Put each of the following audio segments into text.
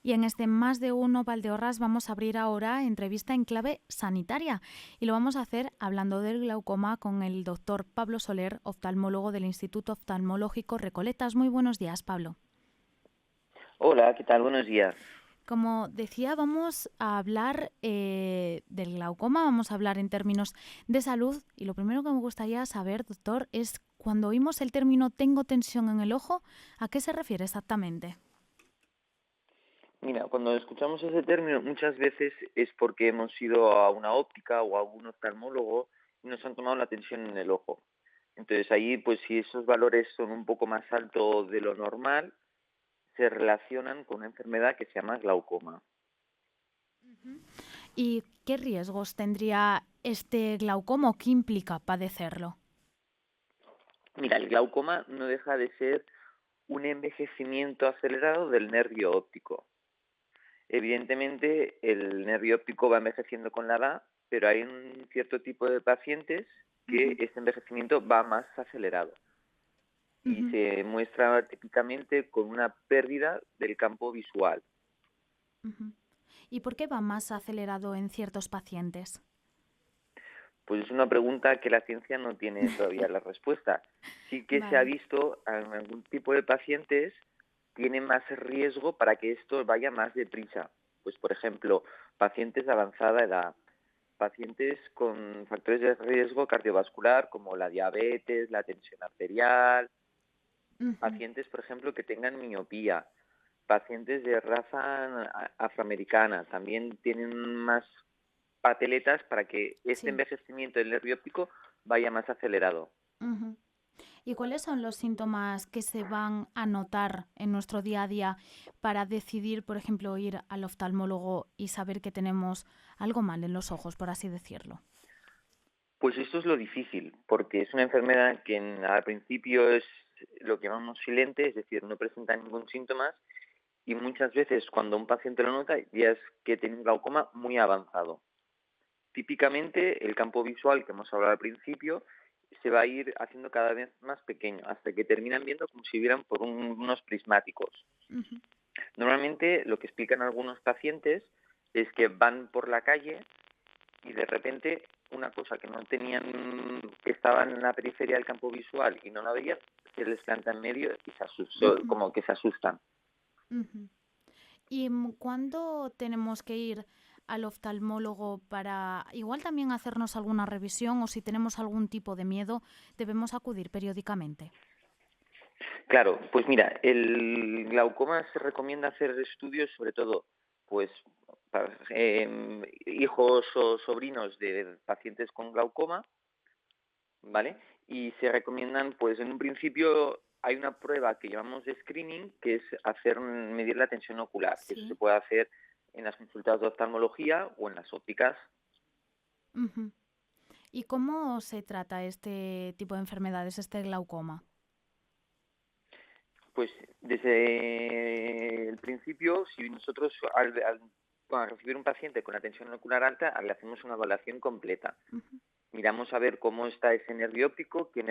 Y en este Más de Uno Valdeorras vamos a abrir ahora entrevista en clave sanitaria y lo vamos a hacer hablando del glaucoma con el doctor Pablo Soler, oftalmólogo del Instituto Oftalmológico Recoletas. Muy buenos días, Pablo. Hola, ¿qué tal? Buenos días. Como decía, vamos a hablar del glaucoma, vamos a hablar en términos de salud y lo primero que me gustaría saber, doctor, es cuando oímos el término tengo tensión en el ojo, ¿a qué se refiere exactamente? Mira, cuando escuchamos ese término muchas veces es porque hemos ido a una óptica o a un oftalmólogo y nos han tomado la tensión en el ojo. Entonces ahí, pues si esos valores son un poco más altos de lo normal, se relacionan con una enfermedad que se llama glaucoma. ¿Y qué riesgos tendría este glaucoma o qué implica padecerlo? Mira, el glaucoma no deja de ser un envejecimiento acelerado del nervio óptico. Evidentemente, el nervio óptico va envejeciendo con la edad, pero hay un cierto tipo de pacientes que Ujú, este envejecimiento va más acelerado y ujú, se muestra típicamente con una pérdida del campo visual. ujú. ¿Y por qué va más acelerado en ciertos pacientes? Pues es una pregunta que la ciencia no tiene todavía la respuesta. Sí que se ha Vale. visto en algún tipo de pacientes tiene más riesgo para que esto vaya más deprisa. Pues, por ejemplo, pacientes de avanzada edad, pacientes con factores de riesgo cardiovascular como la diabetes, la tensión arterial, Ujú. pacientes, por ejemplo, que tengan miopía, pacientes de raza afroamericana, también tienen más pateletas para que este Sí. envejecimiento del nervio óptico vaya más acelerado. Ujú. ¿Y cuáles son los síntomas que se van a notar en nuestro día a día para decidir, por ejemplo, ir al oftalmólogo y saber que tenemos algo mal en los ojos, por así decirlo? Pues esto es lo difícil, porque es una enfermedad que al principio es lo que llamamos silente, es decir, no presenta ningún síntoma y muchas veces cuando un paciente lo nota ya es que tiene un glaucoma muy avanzado. Típicamente el campo visual que hemos hablado al principio se va a ir haciendo cada vez más pequeño hasta que terminan viendo como si vieran por unos prismáticos. Ujú, Normalmente lo que explican algunos pacientes es que van por la calle y de repente una cosa que no tenían, que estaba en la periferia del campo visual y no la veían, se les planta en medio y se asustan, ujú, como que se asustan. ujú. ¿Y cuándo tenemos que ir al oftalmólogo para igual también hacernos alguna revisión o si tenemos algún tipo de miedo, debemos acudir periódicamente? Claro, pues mira, el glaucoma se recomienda hacer estudios sobre todo, pues, para, hijos o sobrinos de pacientes con glaucoma, ¿vale? Y se recomiendan, pues, en un principio hay una prueba que llamamos de screening, que es medir la tensión ocular, que eso se Sí. puede hacer en las consultas de oftalmología o en las ópticas. Ujú. ¿Y cómo se trata este tipo de enfermedades, este glaucoma? Pues desde el principio, si nosotros al recibir un paciente con la tensión ocular alta, le hacemos una evaluación completa. Ujú, Miramos a ver cómo está ese nervio óptico, qué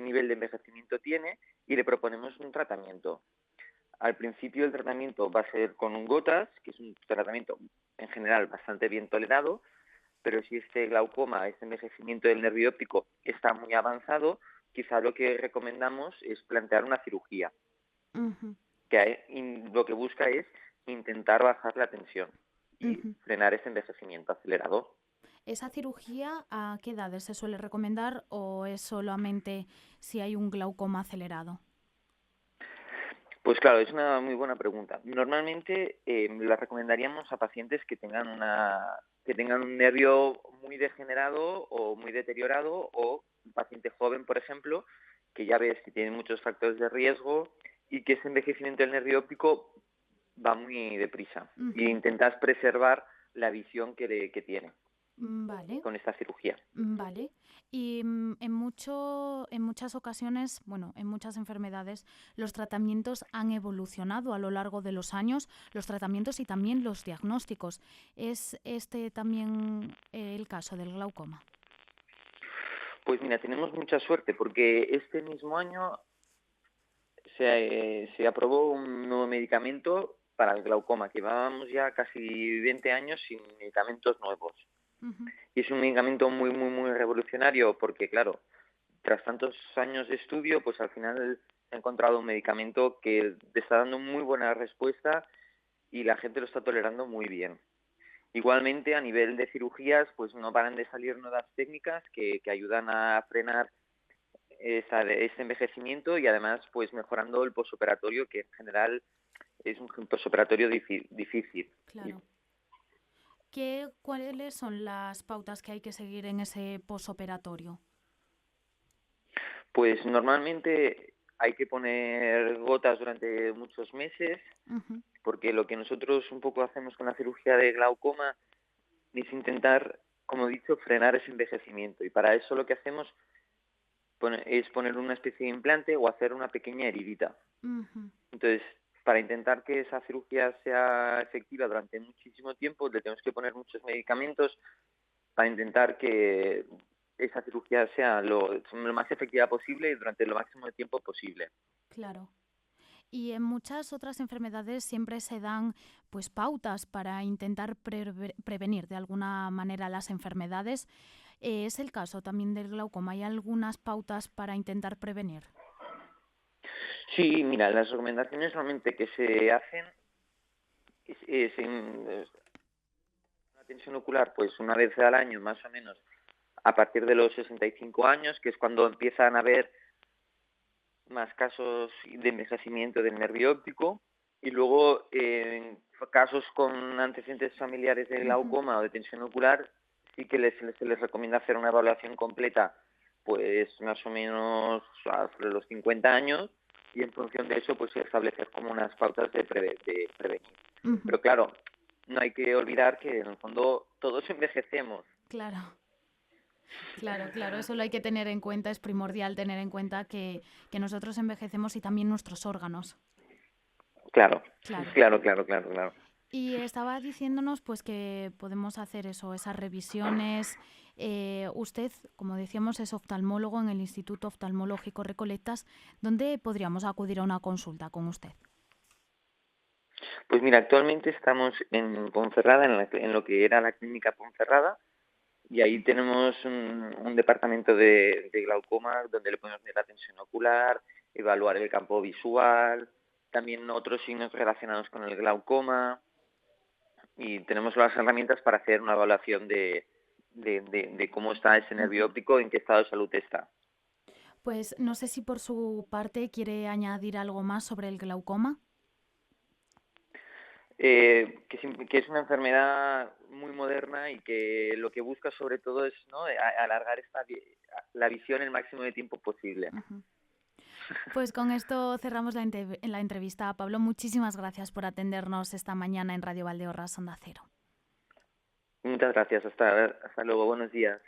nivel de envejecimiento tiene y le proponemos un tratamiento. Al principio el tratamiento va a ser con un gotas, que es un tratamiento en general bastante bien tolerado, pero si este glaucoma, este envejecimiento del nervio óptico está muy avanzado, quizá lo que recomendamos es plantear una cirugía, ujú, lo que busca es intentar bajar la tensión y ujú. frenar ese envejecimiento acelerado. ¿Esa cirugía a qué edades se suele recomendar o es solamente si hay un glaucoma acelerado? Pues claro, es una muy buena pregunta. Normalmente la recomendaríamos a pacientes que tengan un nervio muy degenerado o muy deteriorado o un paciente joven, por ejemplo, que ya ves que tiene muchos factores de riesgo y que ese envejecimiento del nervio óptico va muy deprisa. Y Ujú. intentas preservar la visión que tiene Vale. con esta cirugía. Vale. Y en muchas ocasiones, bueno, en muchas enfermedades, los tratamientos han evolucionado a lo largo de los años, los tratamientos y también los diagnósticos. ¿Es este también el caso del glaucoma? Pues mira, tenemos mucha suerte porque este mismo año se aprobó un nuevo medicamento para el glaucoma, que llevábamos ya casi 20 años sin medicamentos nuevos. Ujú. Y es un medicamento muy, muy, muy revolucionario porque, claro, tras tantos años de estudio, pues al final he encontrado un medicamento que te está dando muy buena respuesta y la gente lo está tolerando muy bien. Igualmente, a nivel de cirugías, pues no paran de salir nuevas técnicas que ayudan a frenar ese envejecimiento y además pues mejorando el posoperatorio, que en general es un posoperatorio difícil. Claro. ¿Cuáles son las pautas que hay que seguir en ese posoperatorio? Pues normalmente hay que poner gotas durante muchos meses, Ujú. porque lo que nosotros un poco hacemos con la cirugía de glaucoma es intentar, como he dicho, frenar ese envejecimiento. Y para eso lo que hacemos es poner una especie de implante o hacer una pequeña heridita. Ujú. Entonces, para intentar que esa cirugía sea efectiva durante muchísimo tiempo, le tenemos que poner muchos medicamentos para intentar que esa cirugía sea lo más efectiva posible y durante lo máximo de tiempo posible. Claro. Y en muchas otras enfermedades siempre se dan pues pautas para intentar prevenir de alguna manera las enfermedades. ¿Es el caso también del glaucoma? ¿Hay algunas pautas para intentar prevenir? Sí, mira, las recomendaciones normalmente que se hacen es una tensión ocular, pues una vez al año más o menos, a partir de los 65 años, que es cuando empiezan a haber más casos de envejecimiento del nervio óptico, y luego en casos con antecedentes familiares de Ujú. glaucoma o de tensión ocular, sí que se les recomienda hacer una evaluación completa, pues más o menos sobre los 50 años, y en función de eso pues establecer como unas pautas de prevenir. Ujú. Pero claro, no hay que olvidar que en el fondo todos envejecemos. Claro. Claro, claro, eso lo hay que tener en cuenta, es primordial tener en cuenta que nosotros envejecemos y también nuestros órganos. Claro, Claro. claro, claro, claro, claro. Y estaba diciéndonos pues que podemos hacer eso, esas revisiones. Usted, como decíamos, es oftalmólogo en el Instituto Oftalmológico Recoletas. ¿Dónde podríamos acudir a una consulta con usted? Pues mira, actualmente estamos en Ponferrada, en lo que era la clínica Ponferrada, y ahí tenemos un departamento de glaucoma donde le podemos medir la tensión ocular, evaluar el campo visual, también otros signos relacionados con el glaucoma, y tenemos las herramientas para hacer una evaluación de cómo está ese nervio Ujú. óptico, en qué estado de salud está. Pues no sé si por su parte quiere añadir algo más sobre el glaucoma. Que es una enfermedad muy moderna y que lo que busca sobre todo es, ¿no?, alargar la visión el máximo de tiempo posible. Ujú. Pues con esto cerramos la entrevista. Pablo, muchísimas gracias por atendernos esta mañana en Radio Valdeorras, Onda Cero. Muchas gracias, hasta luego, buenos días.